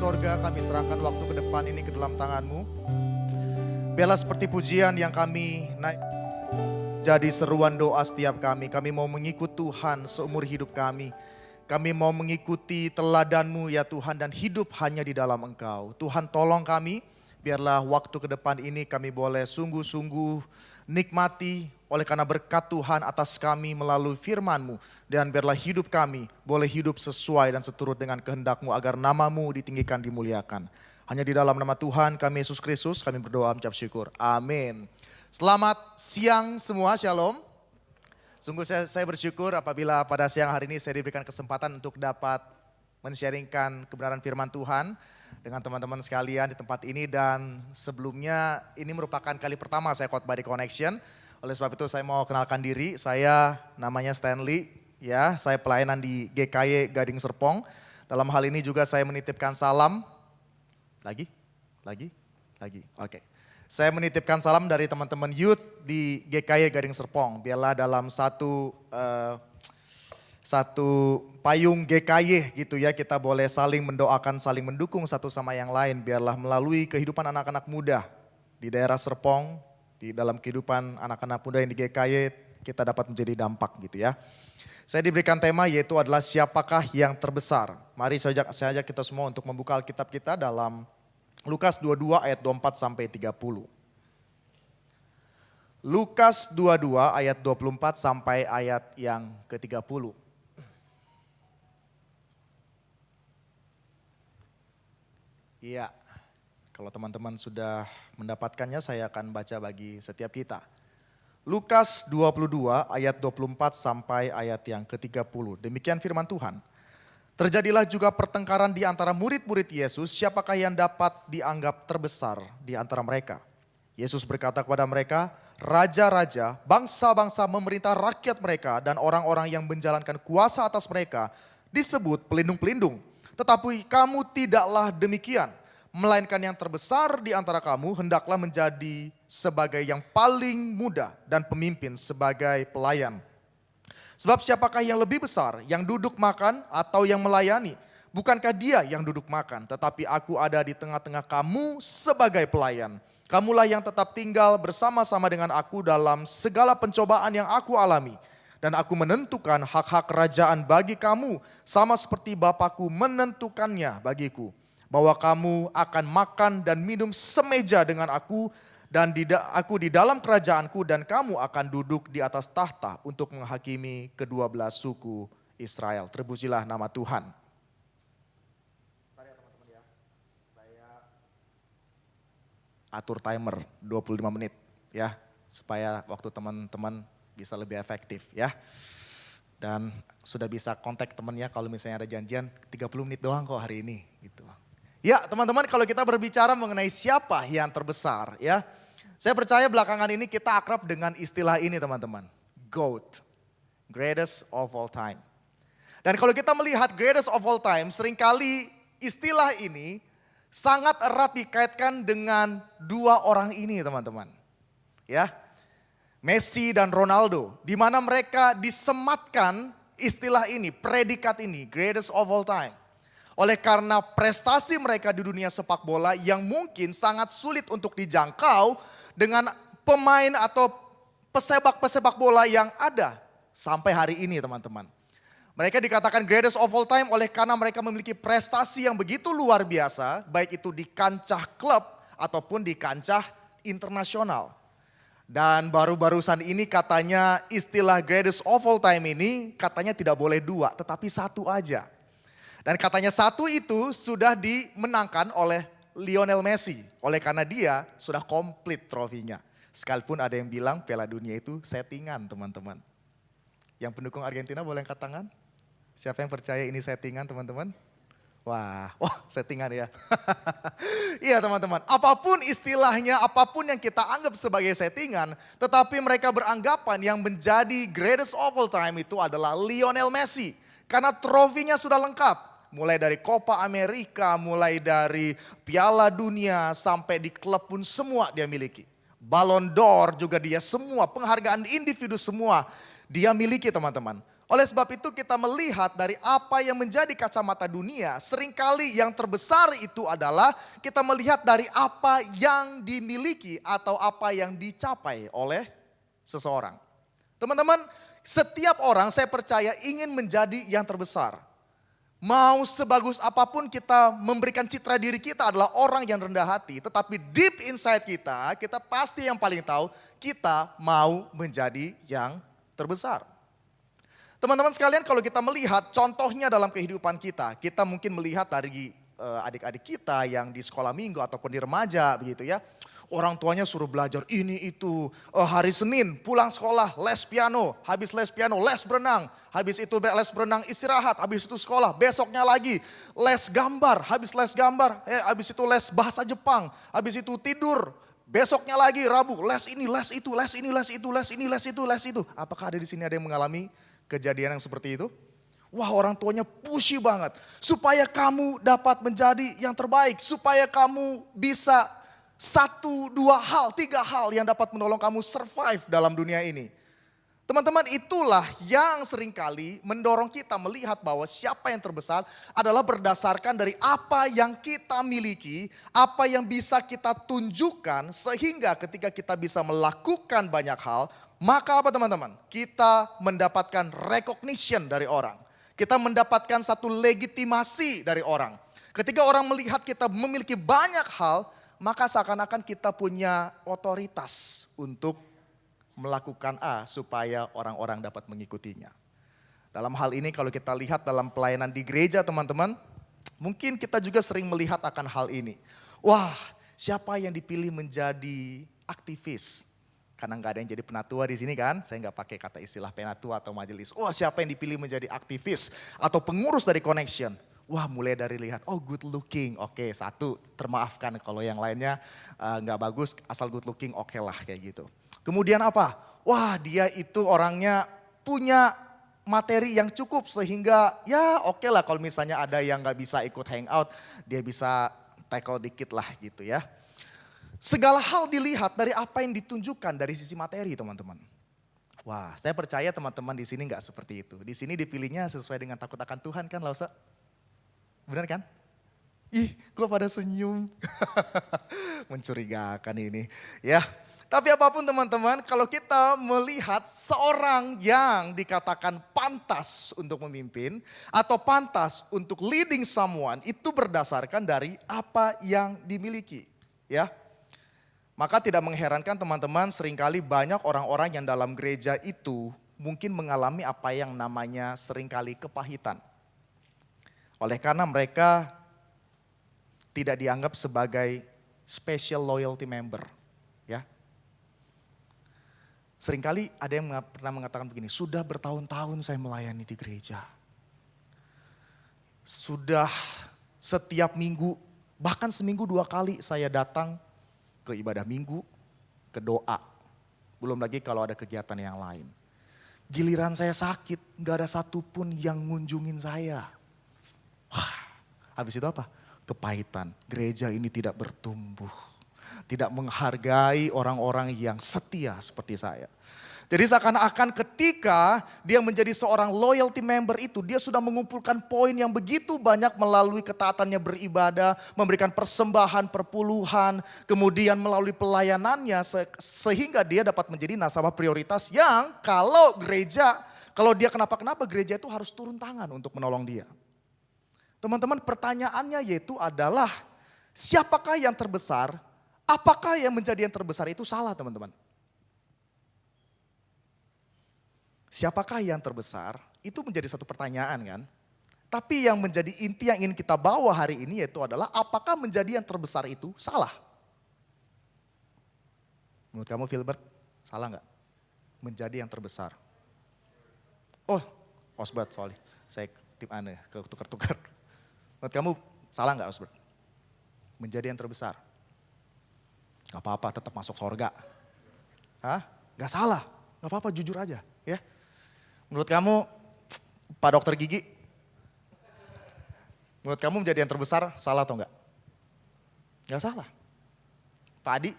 sorga, kami serahkan waktu ke depan ini ke dalam tangan-Mu. Biarlah seperti pujian yang kami naik jadi seruan doa setiap kami. Kami mau mengikut Tuhan seumur hidup kami. Kami mau mengikuti teladan-Mu ya Tuhan dan hidup hanya di dalam Engkau. Tuhan tolong kami, biarlah waktu ke depan ini kami boleh sungguh-sungguh nikmati oleh karena berkat Tuhan atas kami melalui firman-Mu. Dan biarlah hidup kami boleh hidup sesuai dan seturut dengan kehendak-Mu agar nama-Mu ditinggikan, dimuliakan. Hanya di dalam nama Tuhan kami Yesus Kristus kami berdoa mengucap syukur. Amin. Selamat siang semua, shalom. Sungguh saya bersyukur apabila pada siang hari ini saya diberikan kesempatan untuk dapat men-sharingkan kebenaran firman Tuhan dengan teman-teman sekalian di tempat ini. Dan sebelumnya ini merupakan kali pertama saya khotbah di Connection. Oleh sebab itu saya mau kenalkan diri, saya namanya Stanley. Ya, saya pelayanan di GKY Gading Serpong. Dalam hal ini juga saya menitipkan salam. Lagi. Oke. Saya menitipkan salam dari teman-teman youth di GKY Gading Serpong. Biarlah dalam satu payung GKY gitu ya, kita boleh saling mendoakan, saling mendukung satu sama yang lain. Biarlah melalui kehidupan anak-anak muda di daerah Serpong, di dalam kehidupan anak-anak muda yang di GKY, kita dapat menjadi dampak gitu ya. Saya diberikan tema yaitu adalah siapakah yang terbesar. Mari saya ajak kita semua untuk membuka Alkitab kita dalam Lukas 22 ayat 24 sampai 30. Lukas 22 ayat 24 sampai ayat yang ke-30. Iya, kalau teman-teman sudah mendapatkannya saya akan baca bagi setiap kita. Lukas 22 ayat 24 sampai ayat yang ke-30. Demikian firman Tuhan. Terjadilah juga pertengkaran di antara murid-murid Yesus, siapakah yang dapat dianggap terbesar di antara mereka. Yesus berkata kepada mereka, raja-raja, bangsa-bangsa memerintah rakyat mereka dan orang-orang yang menjalankan kuasa atas mereka disebut pelindung-pelindung. Tetapi kamu tidaklah demikian. Melainkan yang terbesar di antara kamu hendaklah menjadi sebagai yang paling muda dan pemimpin sebagai pelayan. Sebab siapakah yang lebih besar, yang duduk makan atau yang melayani? Bukankah dia yang duduk makan, tetapi aku ada di tengah-tengah kamu sebagai pelayan. Kamulah yang tetap tinggal bersama-sama dengan aku dalam segala pencobaan yang aku alami. Dan aku menentukan hak-hak kerajaan bagi kamu, sama seperti Bapakku menentukannya bagiku. Bahwa kamu akan makan dan minum semeja dengan aku, dan aku di dalam kerajaanku, dan kamu akan duduk di atas tahta untuk menghakimi kedua belas suku Israel. Terpujilah nama Tuhan. Bentar ya teman-teman ya, saya atur timer 25 menit ya, supaya waktu teman-teman bisa lebih efektif ya. Dan sudah bisa kontak temannya kalau misalnya ada janjian 30 menit doang kok hari ini gitu. Ya teman-teman, kalau kita berbicara mengenai siapa yang terbesar ya, saya percaya belakangan ini kita akrab dengan istilah ini teman-teman. GOAT, greatest of all time. Dan kalau kita melihat greatest of all time, seringkali istilah ini sangat erat dikaitkan dengan dua orang ini teman-teman. Ya, Messi dan Ronaldo, di mana mereka disematkan istilah ini, predikat ini, greatest of all time. Oleh karena prestasi mereka di dunia sepak bola yang mungkin sangat sulit untuk dijangkau dengan pemain atau pesepak bola yang ada sampai hari ini teman-teman. Mereka dikatakan greatest of all time oleh karena mereka memiliki prestasi yang begitu luar biasa, baik itu di kancah klub ataupun di kancah internasional. Dan baru-barusan ini katanya istilah greatest of all time ini katanya tidak boleh dua, tetapi satu aja. Dan katanya satu itu sudah dimenangkan oleh Lionel Messi. Oleh karena dia sudah komplit trofinya. Sekalipun ada yang bilang Piala Dunia itu settingan teman-teman. Yang pendukung Argentina boleh angkat tangan? Siapa yang percaya ini settingan teman-teman? Wah settingan ya. Iya teman-teman, apapun istilahnya, apapun yang kita anggap sebagai settingan, tetapi mereka beranggapan yang menjadi greatest of all time itu adalah Lionel Messi. Karena trofinya sudah lengkap. Mulai dari Copa America, mulai dari Piala Dunia, sampai di klub pun semua dia miliki. Ballon d'Or juga dia semua, penghargaan individu semua dia miliki teman-teman. Oleh sebab itu kita melihat dari apa yang menjadi kacamata dunia, seringkali yang terbesar itu adalah kita melihat dari apa yang dimiliki atau apa yang dicapai oleh seseorang. Teman-teman, setiap orang saya percaya ingin menjadi yang terbesar. Mau sebagus apapun kita memberikan citra diri kita adalah orang yang rendah hati. Tetapi deep inside kita, kita pasti yang paling tahu kita mau menjadi yang terbesar. Teman-teman sekalian, kalau kita melihat contohnya dalam kehidupan kita, kita mungkin melihat dari adik-adik kita yang di sekolah minggu ataupun di remaja begitu ya. Orang tuanya suruh belajar ini itu, hari Senin pulang sekolah les piano, habis les piano les berenang, habis itu les berenang istirahat, habis itu sekolah, besoknya lagi les gambar, habis les gambar, habis itu les bahasa Jepang, habis itu tidur, besoknya lagi Rabu les ini, les itu, les ini, les itu, les ini, les itu, les itu. Apakah ada di sini ada yang mengalami kejadian yang seperti itu? Wah, orang tuanya pushy banget supaya kamu dapat menjadi yang terbaik, supaya kamu bisa 1, 2 hal, 3 hal yang dapat menolong kamu survive dalam dunia ini. Teman-teman, itulah yang seringkali mendorong kita melihat bahwa siapa yang terbesar adalah berdasarkan dari apa yang kita miliki, apa yang bisa kita tunjukkan, sehingga ketika kita bisa melakukan banyak hal, maka apa teman-teman? Kita mendapatkan recognition dari orang. Kita mendapatkan satu legitimasi dari orang. Ketika orang melihat kita memiliki banyak hal, maka seakan-akan kita punya otoritas untuk melakukan A supaya orang-orang dapat mengikutinya. Dalam hal ini kalau kita lihat dalam pelayanan di gereja teman-teman, mungkin kita juga sering melihat akan hal ini. Wah, siapa yang dipilih menjadi aktivis? Karena nggak ada yang jadi penatua di sini kan, saya nggak pakai kata istilah penatua atau majelis. Wah, siapa yang dipilih menjadi aktivis atau pengurus dari Connection? Wah, mulai dari lihat, oh good looking, oke, satu termaafkan kalau yang lainnya nggak bagus, asal good looking oke lah kayak gitu. Kemudian apa? Wah, dia itu orangnya punya materi yang cukup sehingga ya oke lah kalau misalnya ada yang nggak bisa ikut hangout, dia bisa tackle dikit lah gitu ya. Segala hal dilihat dari apa yang ditunjukkan dari sisi materi teman-teman. Wah, saya percaya teman-teman di sini nggak seperti itu. Di sini dipilihnya sesuai dengan takut akan Tuhan kan Lausa? Benar kan? Ih, kok pada senyum? Mencurigakan ini. Ya, tapi apapun teman-teman, kalau kita melihat seorang yang dikatakan pantas untuk memimpin atau pantas untuk leading someone, itu berdasarkan dari apa yang dimiliki. Ya, maka tidak mengherankan teman-teman, seringkali banyak orang-orang yang dalam gereja itu mungkin mengalami apa yang namanya seringkali kepahitan. Oleh karena mereka tidak dianggap sebagai special loyalty member. Ya. Seringkali ada yang pernah mengatakan begini, sudah bertahun-tahun saya melayani di gereja. Sudah setiap minggu, bahkan seminggu 2 kali saya datang ke ibadah minggu, ke doa. Belum lagi kalau ada kegiatan yang lain. Giliran saya sakit, gak ada satupun yang ngunjungin saya. Wah, habis itu apa? Kepahitan. Gereja ini tidak bertumbuh. Tidak menghargai orang-orang yang setia seperti saya. Jadi seakan-akan ketika dia menjadi seorang loyalty member itu, dia sudah mengumpulkan poin yang begitu banyak melalui ketaatannya beribadah, memberikan persembahan perpuluhan, kemudian melalui pelayanannya sehingga dia dapat menjadi nasabah prioritas yang kalau gereja, kalau dia kenapa-kenapa gereja itu harus turun tangan untuk menolong dia. Teman-teman, pertanyaannya yaitu adalah siapakah yang terbesar? Apakah yang menjadi yang terbesar itu salah teman-teman? Siapakah yang terbesar? Itu menjadi satu pertanyaan kan. Tapi yang menjadi inti yang ingin kita bawa hari ini yaitu adalah apakah menjadi yang terbesar itu salah? Menurut kamu Filbert, salah nggak? Menjadi yang terbesar. Oh, Osbert sorry. Saya tim aneh, ketukar-tukar. Menurut kamu salah nggak Osbert? Menjadi yang terbesar. Gak apa-apa tetap masuk surga. Hah? Gak salah, gak apa-apa jujur aja ya. Menurut kamu Pak Dokter Gigi, menurut kamu menjadi yang terbesar salah atau enggak? Enggak salah. Pak Adi?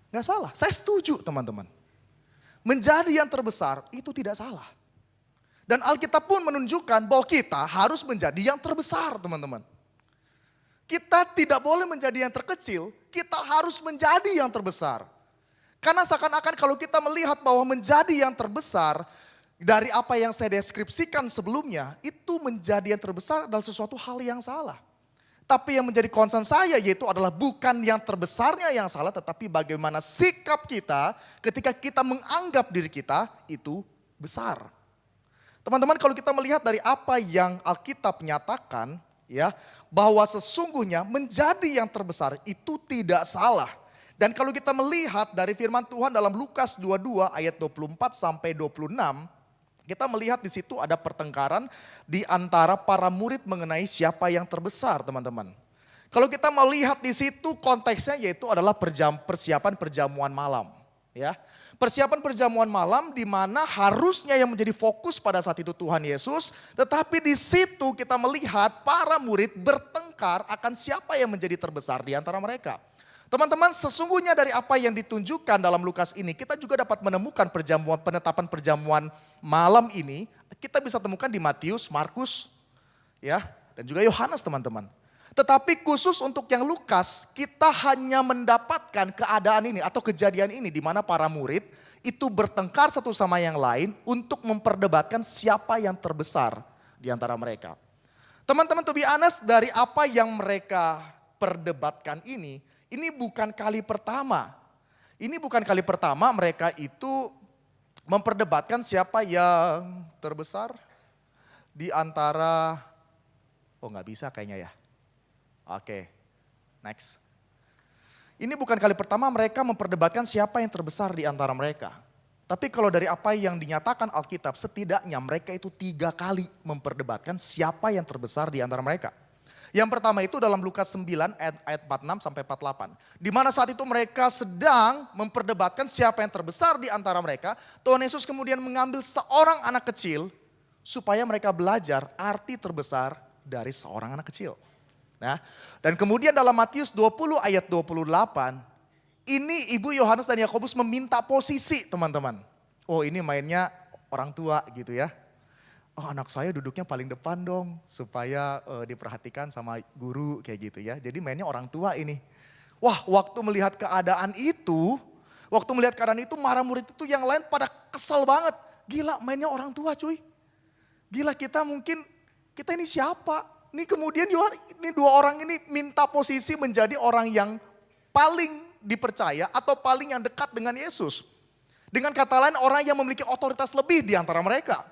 Enggak salah, saya setuju teman-teman. Menjadi yang terbesar itu tidak salah. Dan Alkitab pun menunjukkan bahwa kita harus menjadi yang terbesar, teman-teman. Kita tidak boleh menjadi yang terkecil, kita harus menjadi yang terbesar. Karena seakan-akan kalau kita melihat bahwa menjadi yang terbesar dari apa yang saya deskripsikan sebelumnya, itu menjadi yang terbesar adalah sesuatu hal yang salah. Tapi yang menjadi concern saya yaitu adalah bukan yang terbesarnya yang salah, tetapi bagaimana sikap kita ketika kita menganggap diri kita itu besar. Teman-teman, kalau kita melihat dari apa yang Alkitab nyatakan, ya, bahwa sesungguhnya menjadi yang terbesar itu tidak salah. Dan kalau kita melihat dari firman Tuhan dalam Lukas 22 ayat 24 sampai 26, kita melihat di situ ada pertengkaran di antara para murid mengenai siapa yang terbesar, teman-teman. Kalau kita melihat di situ konteksnya yaitu adalah persiapan perjamuan malam, ya. Persiapan perjamuan malam di mana harusnya yang menjadi fokus pada saat itu Tuhan Yesus, tetapi di situ kita melihat para murid bertengkar akan siapa yang menjadi terbesar di antara mereka. Teman-teman, sesungguhnya dari apa yang ditunjukkan dalam Lukas ini, kita juga dapat menemukan penetapan perjamuan malam ini, kita bisa temukan di Matius, Markus, ya, dan juga Yohanes, teman-teman. Tetapi khusus untuk yang Lukas, kita hanya mendapatkan keadaan ini atau kejadian ini di mana para murid itu bertengkar satu sama yang lain untuk memperdebatkan siapa yang terbesar di antara mereka. Teman-teman, to be honest, dari apa yang mereka perdebatkan ini bukan kali pertama. Ini bukan kali pertama mereka itu memperdebatkan siapa yang terbesar di antara, nggak bisa kayaknya ya. Oke, next. Ini bukan kali pertama mereka memperdebatkan siapa yang terbesar di antara mereka. Tapi kalau dari apa yang dinyatakan Alkitab, setidaknya mereka itu 3 kali memperdebatkan siapa yang terbesar di antara mereka. Yang pertama itu dalam Lukas 9 ayat 46 sampai 48. Di mana saat itu mereka sedang memperdebatkan siapa yang terbesar di antara mereka. Tuhan Yesus kemudian mengambil seorang anak kecil supaya mereka belajar arti terbesar dari seorang anak kecil. Nah, dan kemudian dalam Matius 20 ayat 28, ini Ibu Yohanes dan Yakobus meminta posisi, teman-teman. Oh, ini mainnya orang tua gitu ya. Oh, anak saya duduknya paling depan dong supaya diperhatikan sama guru kayak gitu ya. Jadi mainnya orang tua ini. Wah, waktu melihat keadaan itu para murid itu yang lain pada kesel banget. Gila, mainnya orang tua cuy. Gila, kita ini siapa? Ini kemudian ini 2 orang ini minta posisi menjadi orang yang paling dipercaya atau paling yang dekat dengan Yesus. Dengan kata lain, orang yang memiliki otoritas lebih di antara mereka.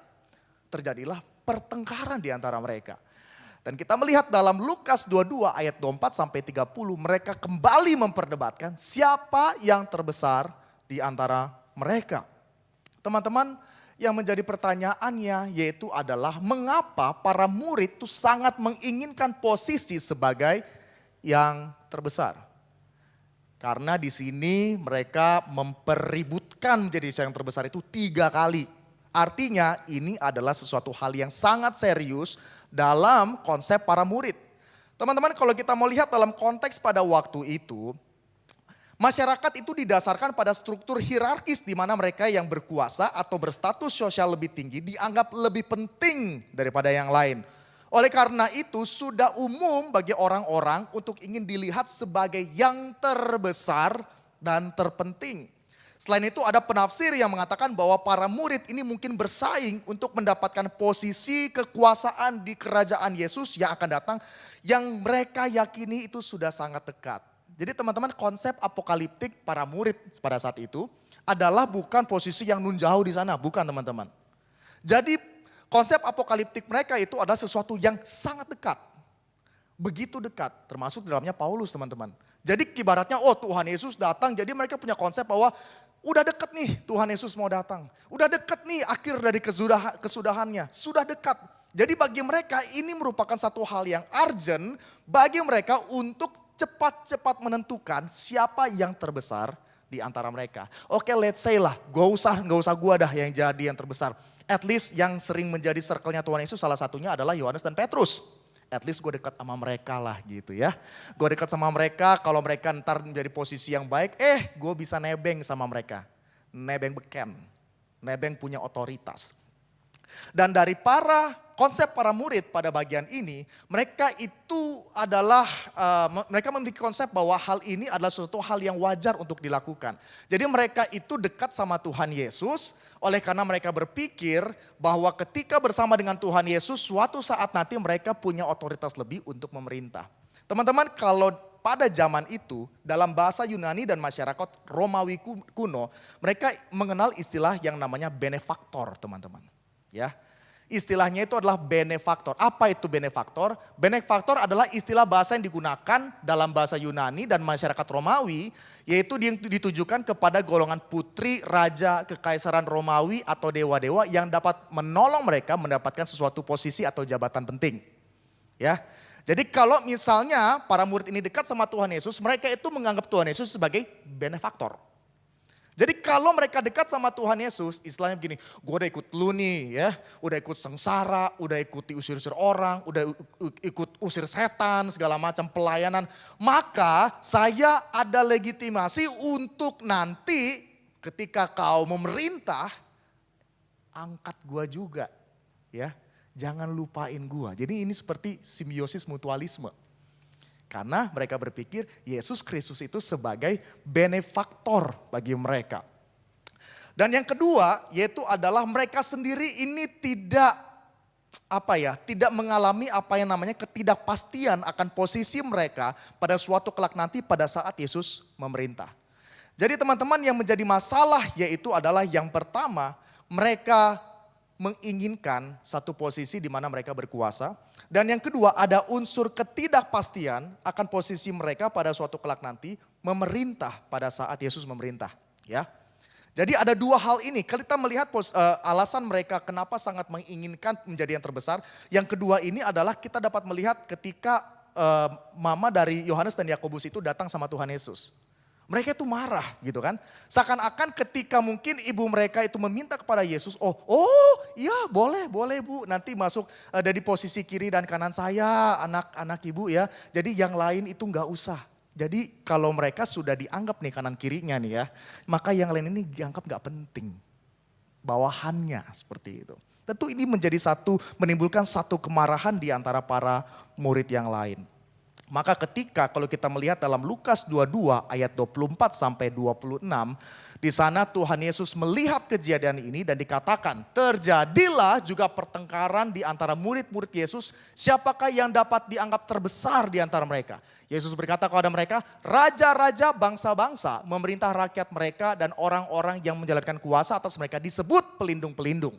Terjadilah pertengkaran di antara mereka. Dan kita melihat dalam Lukas 22 ayat 24 sampai 30, mereka kembali memperdebatkan siapa yang terbesar di antara mereka. Teman-teman, yang menjadi pertanyaannya yaitu adalah mengapa para murid itu sangat menginginkan posisi sebagai yang terbesar. Karena di sini mereka mempeributkan menjadi yang terbesar itu 3 kali. Artinya ini adalah sesuatu hal yang sangat serius dalam konsep para murid. Teman-teman, kalau kita mau lihat dalam konteks pada waktu itu, masyarakat itu didasarkan pada struktur hierarkis di mana mereka yang berkuasa atau berstatus sosial lebih tinggi dianggap lebih penting daripada yang lain. Oleh karena itu sudah umum bagi orang-orang untuk ingin dilihat sebagai yang terbesar dan terpenting. Selain itu ada penafsir yang mengatakan bahwa para murid ini mungkin bersaing untuk mendapatkan posisi kekuasaan di kerajaan Yesus yang akan datang yang mereka yakini itu sudah sangat dekat. Jadi teman-teman, konsep apokaliptik para murid pada saat itu adalah bukan posisi yang nun jauh di sana, bukan teman-teman. Jadi konsep apokaliptik mereka itu adalah sesuatu yang sangat dekat. Begitu dekat, termasuk dalamnya Paulus, teman-teman. Jadi ibaratnya Tuhan Yesus datang, jadi mereka punya konsep bahwa udah deket nih Tuhan Yesus mau datang. Udah deket nih akhir dari kesudahannya. Sudah dekat. Jadi bagi mereka ini merupakan satu hal yang urgent bagi mereka untuk cepat-cepat menentukan siapa yang terbesar di antara mereka. Oke, let's say lah, gak usah gua dah yang jadi yang terbesar. At least yang sering menjadi circle-nya Tuhan Yesus salah satunya adalah Yohanes dan Petrus. At least gue dekat sama mereka lah gitu ya. Gue dekat sama mereka, kalau mereka ntar menjadi posisi yang baik, gue bisa nebeng sama mereka. Nebeng beken, nebeng punya otoritas. Dan dari konsep para murid pada bagian ini, mereka itu adalah, mereka memiliki konsep bahwa hal ini adalah suatu hal yang wajar untuk dilakukan. Jadi mereka itu dekat sama Tuhan Yesus, oleh karena mereka berpikir bahwa ketika bersama dengan Tuhan Yesus, suatu saat nanti mereka punya otoritas lebih untuk memerintah. Teman-teman, kalau pada zaman itu, dalam bahasa Yunani dan masyarakat Romawi kuno, mereka mengenal istilah yang namanya benefaktor, teman-teman. Ya, istilahnya itu adalah benefaktor. Apa itu benefaktor? Benefaktor adalah istilah bahasa yang digunakan dalam bahasa Yunani dan masyarakat Romawi, yaitu ditujukan kepada golongan putri, raja, kekaisaran Romawi atau dewa-dewa yang dapat menolong mereka mendapatkan sesuatu posisi atau jabatan penting. Ya, jadi kalau misalnya para murid ini dekat sama Tuhan Yesus, mereka itu menganggap Tuhan Yesus sebagai benefaktor. Jadi kalau mereka dekat sama Tuhan Yesus, istilahnya begini, gue udah ikut lu nih ya, udah ikut sengsara, udah ikut diusir-usir orang, udah ikut usir setan, segala macam pelayanan. Maka saya ada legitimasi untuk nanti ketika kau memerintah, angkat gue juga ya. Jangan lupain gue. Jadi ini seperti simbiosis mutualisme. Karena mereka berpikir Yesus Kristus itu sebagai benefaktor bagi mereka. Dan yang kedua yaitu adalah mereka sendiri ini tidak mengalami apa yang namanya ketidakpastian akan posisi mereka pada suatu kelak nanti pada saat Yesus memerintah. Jadi teman-teman, yang menjadi masalah yaitu adalah yang pertama, mereka menginginkan satu posisi di mana mereka berkuasa. Dan yang kedua, ada unsur ketidakpastian akan posisi mereka pada suatu kelak nanti memerintah pada saat Yesus memerintah. Ya, jadi ada dua hal ini. Kita melihat alasan mereka kenapa sangat menginginkan menjadi yang terbesar. Yang kedua ini adalah kita dapat melihat ketika mama dari Yohanes dan Yakobus itu datang sama Tuhan Yesus. Mereka itu marah gitu kan. Seakan-akan ketika mungkin ibu mereka itu meminta kepada Yesus, iya boleh bu, nanti masuk dari posisi kiri dan kanan saya, anak-anak ibu ya. Jadi yang lain itu nggak usah. Jadi kalau mereka sudah dianggap nih kanan kirinya nih ya, maka yang lain ini dianggap nggak penting. Bawahannya seperti itu. Tentu ini menimbulkan satu kemarahan di antara para murid yang lain. Maka ketika kalau kita melihat dalam Lukas 22 ayat 24 sampai 26, di sana Tuhan Yesus melihat kejadian ini dan dikatakan, terjadilah juga pertengkaran di antara murid-murid Yesus, siapakah yang dapat dianggap terbesar di antara mereka. Yesus berkata kepada mereka, raja-raja bangsa-bangsa memerintah rakyat mereka dan orang-orang yang menjalankan kuasa atas mereka disebut pelindung-pelindung.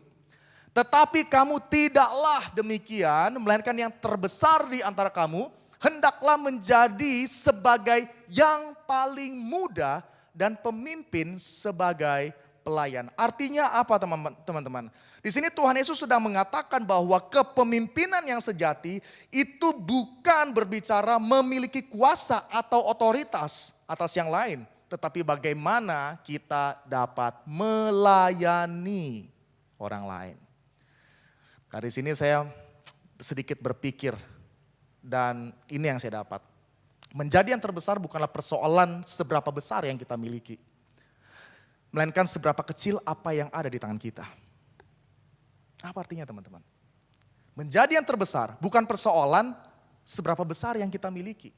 Tetapi kamu tidaklah demikian, melainkan yang terbesar di antara kamu hendaklah menjadi sebagai yang paling muda dan pemimpin sebagai pelayan. Artinya apa teman-teman? Di sini Tuhan Yesus sudah mengatakan bahwa kepemimpinan yang sejati itu bukan berbicara memiliki kuasa atau otoritas atas yang lain. Tetapi bagaimana kita dapat melayani orang lain. Dari sini saya sedikit berpikir. Dan ini yang saya dapat. Menjadi yang terbesar bukanlah persoalan seberapa besar yang kita miliki. Melainkan seberapa kecil apa yang ada di tangan kita. Apa artinya teman-teman? Menjadi yang terbesar bukan persoalan seberapa besar yang kita miliki.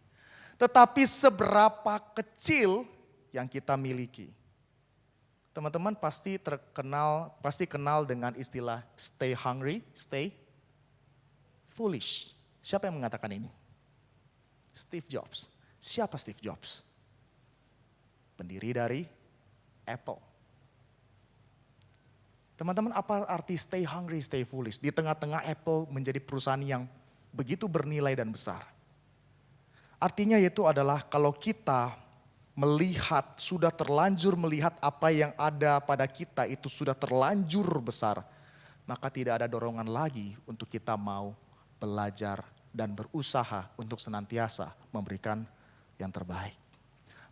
Tetapi seberapa kecil yang kita miliki. Teman-teman pasti kenal dengan istilah stay hungry, stay foolish. Siapa yang mengatakan ini? Steve Jobs. Siapa Steve Jobs? Pendiri dari Apple. Teman-teman, apa arti stay hungry, stay foolish? Di tengah-tengah Apple menjadi perusahaan yang begitu bernilai dan besar. Artinya itu adalah kalau kita sudah terlanjur melihat apa yang ada pada kita itu sudah terlanjur besar. Maka tidak ada dorongan lagi untuk kita mau belajar dan berusaha untuk senantiasa memberikan yang terbaik.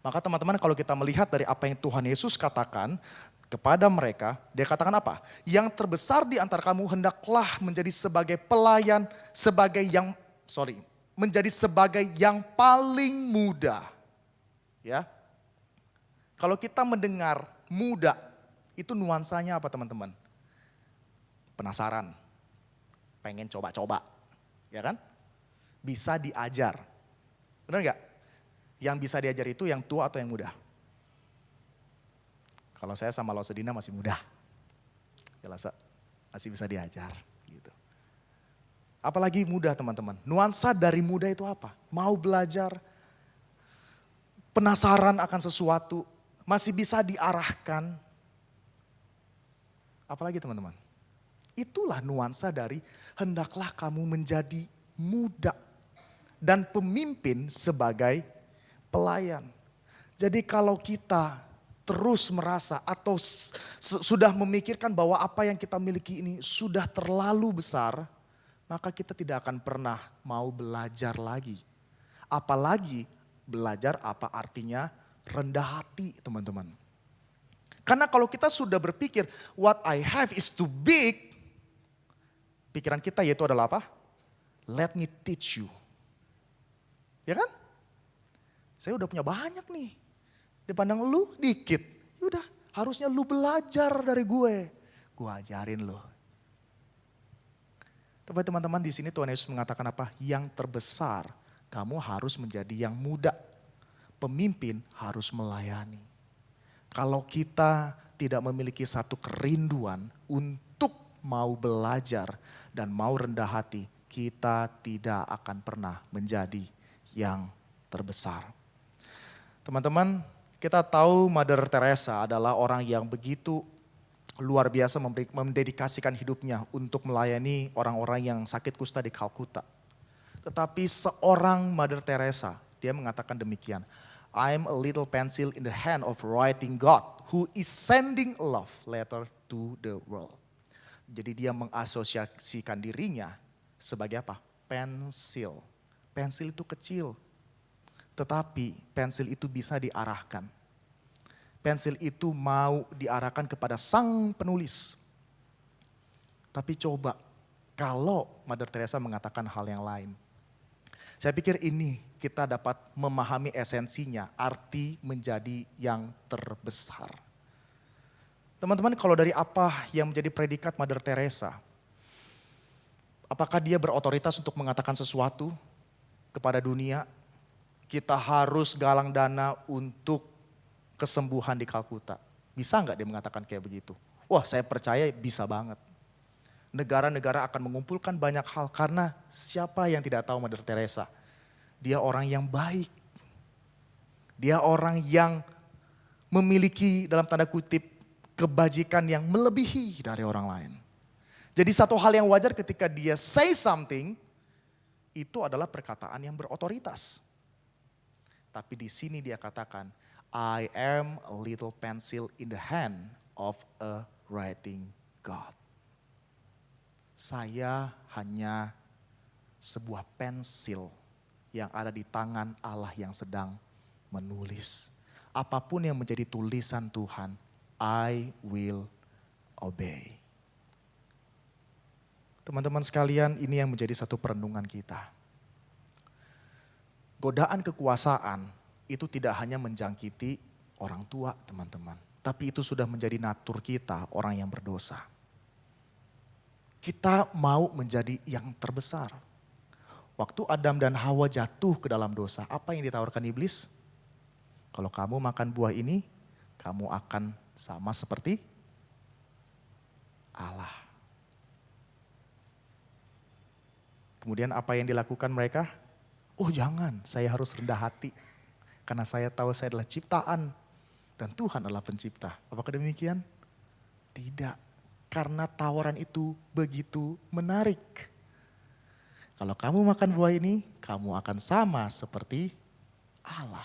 Maka teman-teman, kalau kita melihat dari apa yang Tuhan Yesus katakan kepada mereka, dia katakan apa? Yang terbesar di antara kamu hendaklah menjadi sebagai pelayan, menjadi sebagai yang paling muda. Ya. Kalau kita mendengar muda, itu nuansanya apa teman-teman? penasaran, pengen coba-coba, ya kan? Bisa diajar, benar nggak? Yang bisa diajar itu yang tua atau yang muda? Kalau saya sama Lausedina masih muda, jelas masih bisa diajar. Gitu. Apalagi muda teman-teman, nuansa dari muda itu apa? Mau belajar, penasaran akan sesuatu, masih bisa diarahkan. Apalagi teman-teman, itulah nuansa dari hendaklah kamu menjadi muda dan pemimpin sebagai pelayan. Jadi kalau kita terus merasa atau sudah memikirkan bahwa apa yang kita miliki ini sudah terlalu besar, maka kita tidak akan pernah mau belajar lagi. Apalagi belajar apa artinya rendah hati teman-teman. Karena kalau kita sudah berpikir what I have is too big, pikiran kita yaitu adalah apa? Let me teach you. Ya kan? Saya udah punya banyak nih. Dipandang lu dikit. Yaudah, harusnya lu belajar dari gue. Gue ajarin lu. Tapi teman-teman di sini Tuhan Yesus mengatakan apa? Yang terbesar, kamu harus menjadi yang muda. Pemimpin harus melayani. Kalau kita tidak memiliki satu kerinduan untuk mau belajar dan mau rendah hati, kita tidak akan pernah menjadi yang terbesar. Teman-teman, kita tahu Mother Teresa adalah orang yang begitu luar biasa mendedikasikan hidupnya untuk melayani orang-orang yang sakit kusta di Kalkuta. Tetapi seorang Mother Teresa, dia mengatakan demikian, I'm a little pencil in the hand of writing God who is sending a love letter to the world. Jadi dia mengasosiasikan dirinya sebagai apa? Pensil. Pensil itu kecil. Tetapi pensil itu bisa diarahkan. Pensil itu mau diarahkan kepada sang penulis. Tapi coba kalau Mother Teresa mengatakan hal yang lain. Saya pikir ini kita dapat memahami esensinya, arti menjadi yang terbesar. Teman-teman, kalau dari apa yang menjadi predikat Mother Teresa, apakah dia berotoritas untuk mengatakan sesuatu kepada dunia? Kita harus galang dana untuk kesembuhan di Kalkuta. Bisa nggak dia mengatakan kayak begitu? Wah, saya percaya bisa banget. Negara-negara akan mengumpulkan banyak hal karena siapa yang tidak tahu Mother Teresa? Dia orang yang baik. Dia orang yang memiliki dalam tanda kutip kebajikan yang melebihi dari orang lain. Jadi satu hal yang wajar ketika dia say something, itu adalah perkataan yang berotoritas. Tapi di sini dia katakan, I am a little pencil in the hand of a writing God. Saya hanya sebuah pensil yang ada di tangan Allah yang sedang menulis. Apapun yang menjadi tulisan Tuhan, I will obey. Teman-teman sekalian, ini yang menjadi satu perenungan kita. Godaan kekuasaan itu tidak hanya menjangkiti orang tua teman-teman. Tapi itu sudah menjadi natur kita, orang yang berdosa. Kita mau menjadi yang terbesar. Waktu Adam dan Hawa jatuh ke dalam dosa, apa yang ditawarkan iblis? Kalau kamu makan buah ini, kamu akan sama seperti Allah. Kemudian apa yang dilakukan mereka? Oh jangan, saya harus rendah hati. Karena saya tahu saya adalah ciptaan dan Tuhan adalah pencipta. Apakah demikian? Tidak. Karena tawaran itu begitu menarik. Kalau kamu makan buah ini, kamu akan sama seperti Allah.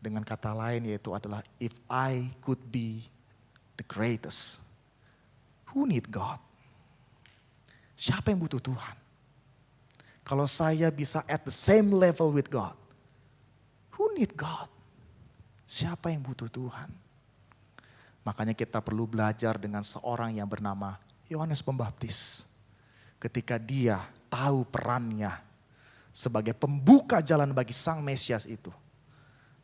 Dengan kata lain yaitu adalah if I could be the greatest, who need God? Siapa yang butuh Tuhan? Kalau saya bisa at the same level with God, who need God? Siapa yang butuh Tuhan? Makanya kita perlu belajar dengan seorang yang bernama Yohanes Pembaptis. Ketika dia tahu perannya sebagai pembuka jalan bagi Sang Mesias itu.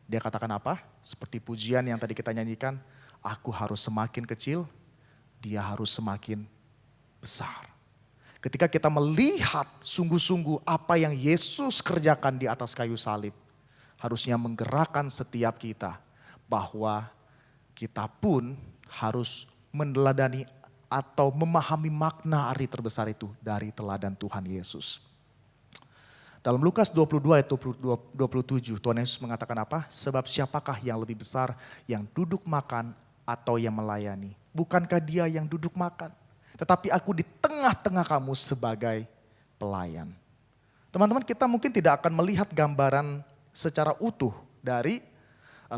Dia katakan apa? Seperti pujian yang tadi kita nyanyikan, aku harus semakin kecil dia harus semakin besar. Ketika kita melihat sungguh-sungguh apa yang Yesus kerjakan di atas kayu salib, harusnya menggerakkan setiap kita bahwa kita pun harus meneladani atau memahami makna arti terbesar itu dari teladan Tuhan Yesus. Dalam Lukas 22 ayat 27, Tuhan Yesus mengatakan apa? Sebab siapakah yang lebih besar, yang duduk makan atau yang melayani? Bukankah dia yang duduk makan? Tetapi aku di tengah-tengah kamu sebagai pelayan. Teman-teman, kita mungkin tidak akan melihat gambaran secara utuh dari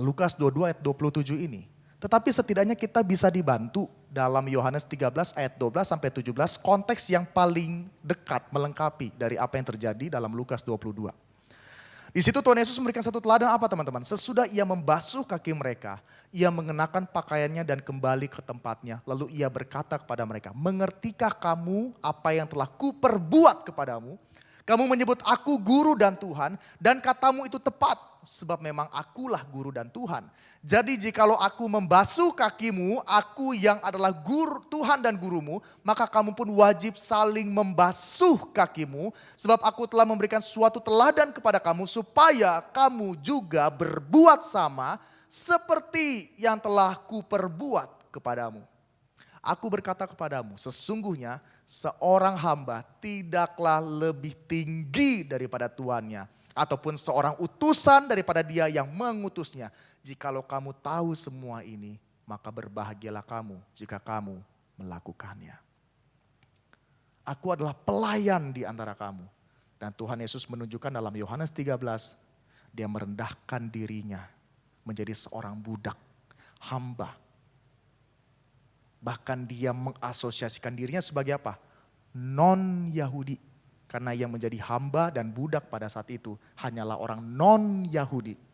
Lukas 22 ayat 27 ini. Tetapi setidaknya kita bisa dibantu dalam Yohanes 13 ayat 12 sampai 17, konteks yang paling dekat melengkapi dari apa yang terjadi dalam Lukas 22. Di situ Tuhan Yesus memberikan satu teladan apa teman-teman? Sesudah ia membasuh kaki mereka, ia mengenakan pakaiannya dan kembali ke tempatnya. Lalu ia berkata kepada mereka, mengertikah kamu apa yang telah kuperbuat kepadamu? Kamu menyebut aku guru dan Tuhan, dan katamu itu tepat, sebab memang akulah guru dan Tuhan. Jadi jikalau aku membasuh kakimu, aku yang adalah guru Tuhan dan gurumu, maka kamu pun wajib saling membasuh kakimu, sebab aku telah memberikan suatu teladan kepada kamu, supaya kamu juga berbuat sama seperti yang telah kuperbuat kepadamu. Aku berkata kepadamu, sesungguhnya seorang hamba tidaklah lebih tinggi daripada tuannya, ataupun seorang utusan daripada dia yang mengutusnya. Jikalau kamu tahu semua ini, maka berbahagialah kamu jika kamu melakukannya. Aku adalah pelayan di antara kamu. Dan Tuhan Yesus menunjukkan dalam Yohanes 13, dia merendahkan dirinya menjadi seorang budak, hamba. Bahkan dia mengasosiasikan dirinya sebagai apa? Non-Yahudi. Karena yang menjadi hamba dan budak pada saat itu hanyalah orang non-Yahudi.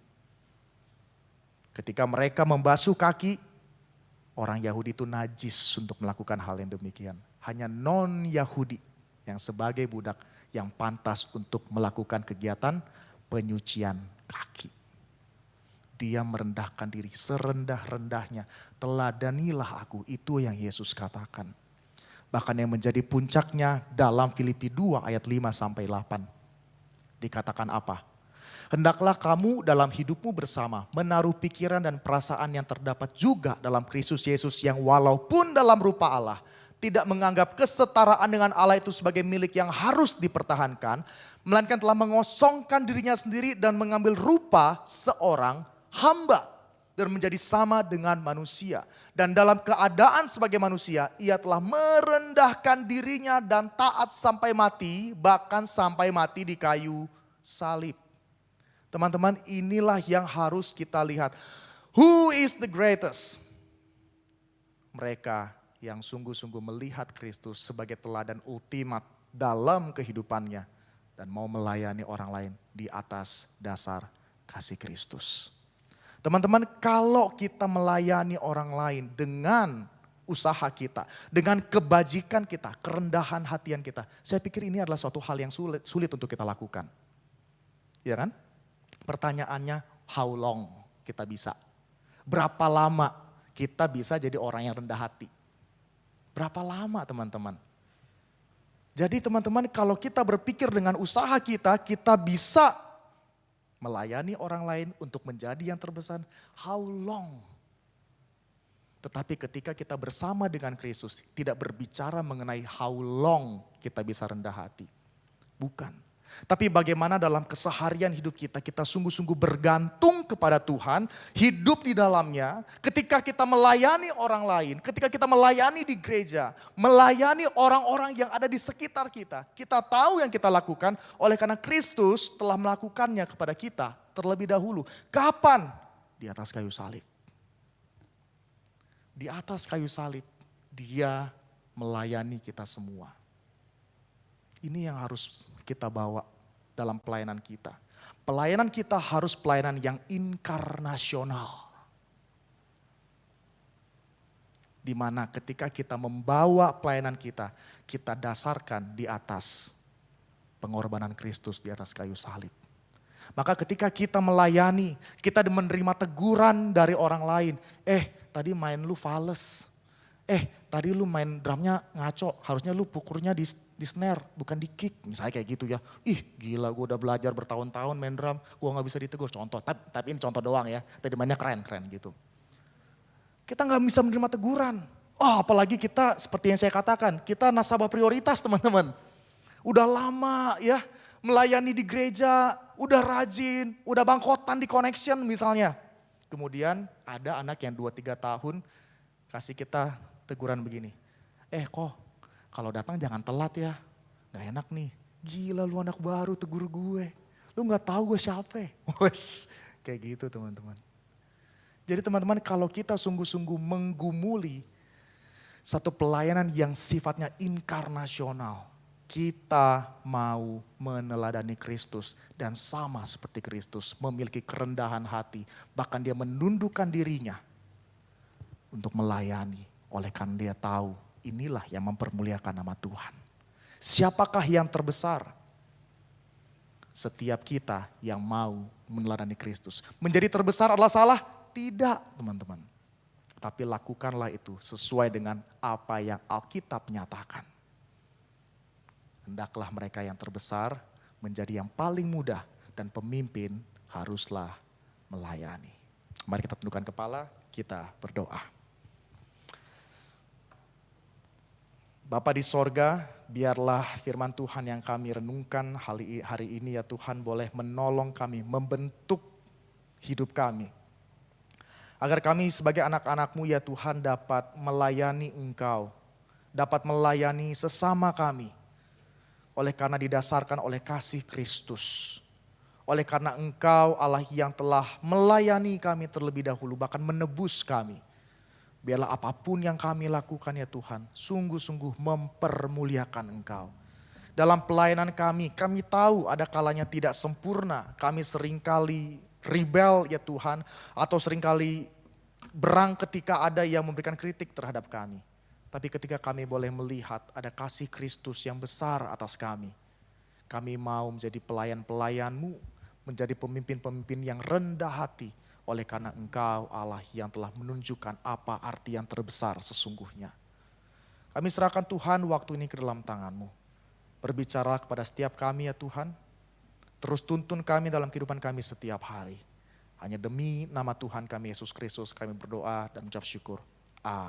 Ketika mereka membasuh kaki, orang Yahudi itu najis untuk melakukan hal yang demikian. Hanya non-Yahudi yang sebagai budak yang pantas untuk melakukan kegiatan penyucian kaki. Dia merendahkan diri serendah-rendahnya. Teladanilah aku, itu yang Yesus katakan. Bahkan yang menjadi puncaknya dalam Filipi 2 ayat 5 sampai 8. Dikatakan apa? Hendaklah kamu dalam hidupmu bersama menaruh pikiran dan perasaan yang terdapat juga dalam Kristus Yesus, yang walaupun dalam rupa Allah tidak menganggap kesetaraan dengan Allah itu sebagai milik yang harus dipertahankan, melainkan telah mengosongkan dirinya sendiri dan mengambil rupa seorang hamba dan menjadi sama dengan manusia. Dan dalam keadaan sebagai manusia, ia telah merendahkan dirinya dan taat sampai mati, bahkan sampai mati di kayu salib. Teman-teman, inilah yang harus kita lihat. Who is the greatest? Mereka yang sungguh-sungguh melihat Kristus sebagai teladan ultimat dalam kehidupannya dan mau melayani orang lain di atas dasar kasih Kristus. Teman-teman, kalau kita melayani orang lain dengan usaha kita, dengan kebajikan kita, kerendahan hatian kita, saya pikir ini adalah suatu hal yang sulit untuk kita lakukan. Ya kan? Pertanyaannya, how long kita bisa? Berapa lama kita bisa jadi orang yang rendah hati? Berapa lama teman-teman? Jadi teman-teman, kalau kita berpikir dengan usaha kita, kita bisa melayani orang lain untuk menjadi yang terbesar. How long? Tetapi ketika kita bersama dengan Kristus, tidak berbicara mengenai how long kita bisa rendah hati. Bukan. Tapi bagaimana dalam keseharian hidup kita, kita sungguh-sungguh bergantung kepada Tuhan, hidup di dalamnya. Ketika kita melayani orang lain, ketika kita melayani di gereja, melayani orang-orang yang ada di sekitar kita, kita tahu yang kita lakukan oleh karena Kristus telah melakukannya kepada kita terlebih dahulu. Kapan? Di atas kayu salib. Di atas kayu salib, dia melayani kita semua. Ini yang harus kita bawa dalam pelayanan kita. Pelayanan kita harus pelayanan yang inkarnasional. Di mana ketika kita membawa pelayanan kita, kita dasarkan di atas pengorbanan Kristus di atas kayu salib. Maka ketika kita melayani, kita menerima teguran dari orang lain. Tadi main lu fales. tadi lu main drumnya ngaco, harusnya lu pukurnya di snare, bukan di kick. Misalnya kayak gitu ya. Ih gila gue udah belajar bertahun-tahun main drum, gue gak bisa ditegur. Contoh, tapi ini contoh doang ya. Tadi mainnya keren-keren gitu. Kita gak bisa menerima teguran. Oh apalagi kita seperti yang saya katakan, kita nasabah prioritas teman-teman. Udah lama ya melayani di gereja, udah rajin, udah bangkotan di connection misalnya. Kemudian ada anak yang 2-3 tahun kasih kita teguran begini. Kok kalau datang jangan telat ya. Gak enak nih. Gila lu anak baru tegur gue. Lu gak tahu gue siapa. Wes, kayak gitu teman-teman. Jadi teman-teman kalau kita sungguh-sungguh menggumuli satu pelayanan yang sifatnya inkarnasional. Kita mau meneladani Kristus dan sama seperti Kristus memiliki kerendahan hati. Bahkan dia menundukkan dirinya untuk melayani. Oleh karena dia tahu inilah yang mempermuliakan nama Tuhan. Siapakah yang terbesar? Setiap kita yang mau meneladani Kristus. Menjadi terbesar adalah salah? Tidak teman-teman. Tapi lakukanlah itu sesuai dengan apa yang Alkitab nyatakan. Hendaklah mereka yang terbesar menjadi yang paling mudah dan pemimpin haruslah melayani. Mari kita tundukkan kepala, kita berdoa. Bapa di sorga, biarlah firman Tuhan yang kami renungkan hari ini ya Tuhan boleh menolong kami, membentuk hidup kami. Agar kami sebagai anak-anak-Mu ya Tuhan dapat melayani Engkau, dapat melayani sesama kami. Oleh karena didasarkan oleh kasih Kristus. Oleh karena Engkau Allah yang telah melayani kami terlebih dahulu, bahkan menebus kami. Biarlah apapun yang kami lakukan ya Tuhan, sungguh-sungguh mempermuliakan Engkau. Dalam pelayanan kami tahu ada kalanya tidak sempurna. Kami seringkali rebel ya Tuhan, atau seringkali berang ketika ada yang memberikan kritik terhadap kami. Tapi ketika kami boleh melihat ada kasih Kristus yang besar atas kami. Kami mau menjadi pelayan-pelayan-Mu, menjadi pemimpin-pemimpin yang rendah hati. Oleh karena Engkau Allah yang telah menunjukkan apa arti yang terbesar sesungguhnya. Kami serahkan Tuhan waktu ini ke dalam tangan-Mu. Berbicara kepada setiap kami ya Tuhan. Terus tuntun kami dalam kehidupan kami setiap hari. Hanya demi nama Tuhan kami Yesus Kristus kami berdoa dan mengucap syukur. Amin.